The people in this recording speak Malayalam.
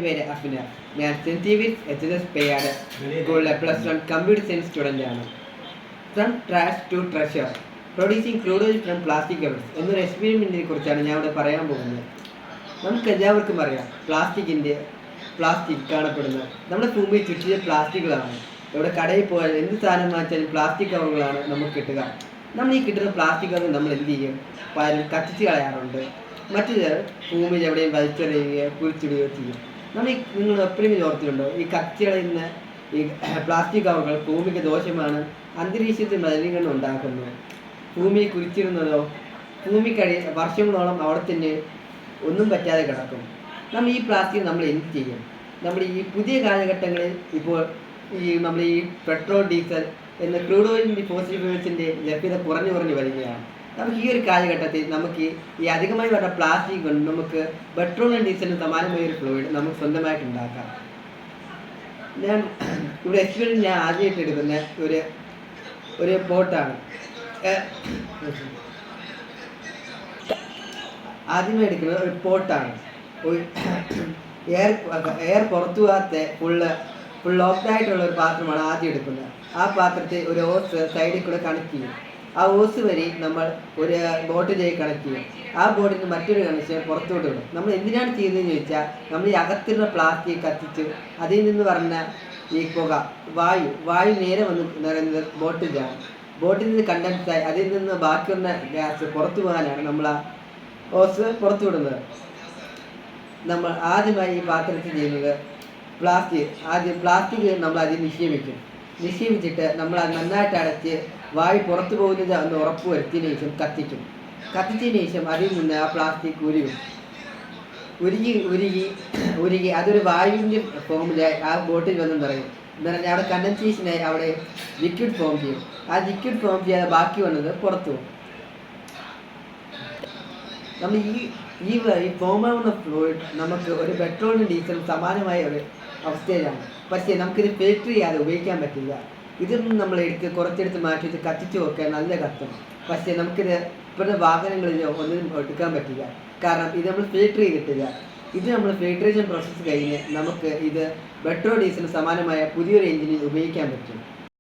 പേര് അഫിന. ഞാൻ സെന്റ് സ്റ്റീവൻസ് HSS പേയാട് സ്കൂളിലെ +1 കമ്പ്യൂട്ടർ സയൻസ് സ്റ്റുഡൻ്റ് ആണ്. From trash to treasure producing crude oil from plastic covers എന്നൊരു എക്സ്പെരിമെൻറ്റിനെ കുറിച്ചാണ് ഞാൻ ഇവിടെ പറയാൻ പോകുന്നത്. നമുക്ക് എല്ലാവർക്കും അറിയാം പ്ലാസ്റ്റിക് കാണപ്പെടുന്നത് നമ്മുടെ ഭൂമിയിൽ ചുറ്റിയ പ്ലാസ്റ്റിക്കുകളാണ്. ഇവിടെ കടയിൽ പോയാൽ എന്ത് സാധനം വാങ്ങിച്ചാലും പ്ലാസ്റ്റിക് കവറുകളാണ് നമുക്ക് കിട്ടുക. നമ്മൾ ഈ കിട്ടുന്ന പ്ലാസ്റ്റിക് കവർ നമ്മൾ എന്ത് ചെയ്യും? പലരും കത്തിച്ച് കളയാറുണ്ട്. മറ്റു ഭൂമിയിൽ എവിടെയും വലിച്ചെറിയുകയോ കുഴിച്ചിടുകയോ ചെയ്യും. നിങ്ങൾ എപ്പോഴും ഓർത്തിട്ടുണ്ടോ ഈ കത്തിച്ച് കളയുന്ന ഈ പ്ലാസ്റ്റിക് കവറുകൾ ഭൂമിക്ക് ദോഷമാണ്, അന്തരീക്ഷത്തിൽ മലിനീകരണം ഉണ്ടാക്കുന്നത്. ഭൂമിയെ കുഴിച്ചിടുന്നതോ ഭൂമിക്കടി വർഷങ്ങളോളം അവിടെ തന്നെ ഒന്നും പറ്റാതെ കിടക്കും. നമ്മൾ ഈ പ്ലാസ്റ്റിക് നമ്മൾ എന്ത് ചെയ്യും? നമ്മൾ ഈ പുതിയ കാലഘട്ടങ്ങളിൽ ഇപ്പോൾ നമ്മൾ ഈ പെട്രോൾ, ഡീസൽ എന്ന ക്രൂഡ് ഓയിലിൻ്റെ ഫോസിൽ ഫ്യൂൽസിൻ്റെ ലഭ്യത കുറഞ്ഞു വരികയാണ്. നമുക്ക് ഈ ഒരു കാലഘട്ടത്തിൽ നമുക്ക് ഈ അധികമായി വരുന്ന പ്ലാസ്റ്റിക് കൊണ്ട് നമുക്ക് പെട്രോളും ഡീസലിനും സമാനമായ ഒരു ഫ്ലൂയിഡ് നമുക്ക് സ്വന്തമായിട്ട് ഉണ്ടാക്കാം. ഇവിടെ എക്സ്പീരിയൻസ് ഞാൻ ആദ്യമായിട്ട് എടുക്കുന്ന ഒരു ബോട്ടാണ്. ആദ്യമേ എടുക്കുന്നത് ഒരു പോട്ടാണ്. എയർ പുറത്തു പോകാത്ത ഫുൾ ലോക്ക്ഡായിട്ടുള്ള ഒരു പാത്രമാണ് ആദ്യം എടുക്കുന്നത്. ആ പാത്രത്തിൽ ഒരു ഓസ് സൈഡിൽ കൂടെ കണക്ട് ചെയ്യും. ആ ഓസ് വഴി നമ്മൾ ഒരു ബോട്ടിലേക്ക് കണക്ട് ചെയ്യും. ആ ബോട്ടിൽ നിന്ന് മറ്റൊരു കണക്ഷൻ പുറത്തോട്ട് വിടും. നമ്മൾ എന്തിനാണ് ചെയ്യുന്നതെന്ന് ചോദിച്ചാൽ, നമ്മൾ ഈ അകത്തുള്ള പ്ലാസ്റ്റിക് കത്തിച്ച് അതിൽ നിന്ന് പറഞ്ഞ ഈ പുക വായു നേരെ വന്ന് നിറയുന്നത് ബോട്ടിലാണ്. ബോട്ടിൽ നിന്ന് കണ്ടൻസായി അതിൽ നിന്ന് ബാക്കി വന്ന ഗ്യാസ് പുറത്തു പോകാനാണ് നമ്മൾ ആ ഓസ് പുറത്തു വിടുന്നത്. നമ്മൾ ആദ്യമായി ഈ പാത്രത്തിൽ ചെയ്യുന്നത് പ്ലാസ്റ്റിക് നമ്മൾ അതിൽ നിക്ഷേപിച്ചിട്ട് നമ്മൾ അത് നന്നായിട്ട് അടച്ച് വായു പുറത്തു പോകുന്നത് എന്ന് ഉറപ്പ് വരുത്തിയതിനു ശേഷം കത്തിച്ചതിന് ശേഷം അതിൽ നിന്ന് ആ പ്ലാസ്റ്റിക് ഉരുകി അതൊരു വായുവിൻ്റെ ഫോമിലായി ആ ബോട്ടിൽ വന്ന് നിറയും. അവിടെ കണ്ടൻസേഷനായി അവിടെ ലിക്വിഡ് ഫോം ചെയ്യും. ആ ലിക്വിഡ് ഫോം ചെയ്യാതെ ബാക്കി വന്നത് പുറത്തു പോകും. നമ്മൾ ഈ ഫോമാവുന്ന ഫ്ലൂയിഡ് നമുക്ക് ഒരു പെട്രോളിനും ഡീസലും സമാനമായ ഒരു അവസ്ഥയിലാണ്. പക്ഷേ നമുക്കിത് ഫിൽറ്റർ ചെയ്യാതെ ഉപയോഗിക്കാൻ പറ്റില്ല. ഇതൊന്നും നമ്മൾ കുറച്ചെടുത്ത് മാറ്റിയിട്ട് കത്തിച്ച് നോക്കാൻ നല്ല കത്തും. പക്ഷേ നമുക്കിത് ഇപ്പോഴത്തെ വാഹനങ്ങളിൽ ഒന്നും എടുക്കാൻ പറ്റില്ല. കാരണം ഇത് നമ്മൾ ഫിൽറ്റർ ചെയ്തിട്ടില്ല. ഇത് നമ്മൾ ഫിൽട്രേഷൻ പ്രോസസ്സ് കഴിഞ്ഞ് നമുക്ക് ഇത് പെട്രോൾ ഡീസലിന് സമാനമായ പുതിയൊരു എഞ്ചിനിൽ ഉപയോഗിക്കാൻ പറ്റും.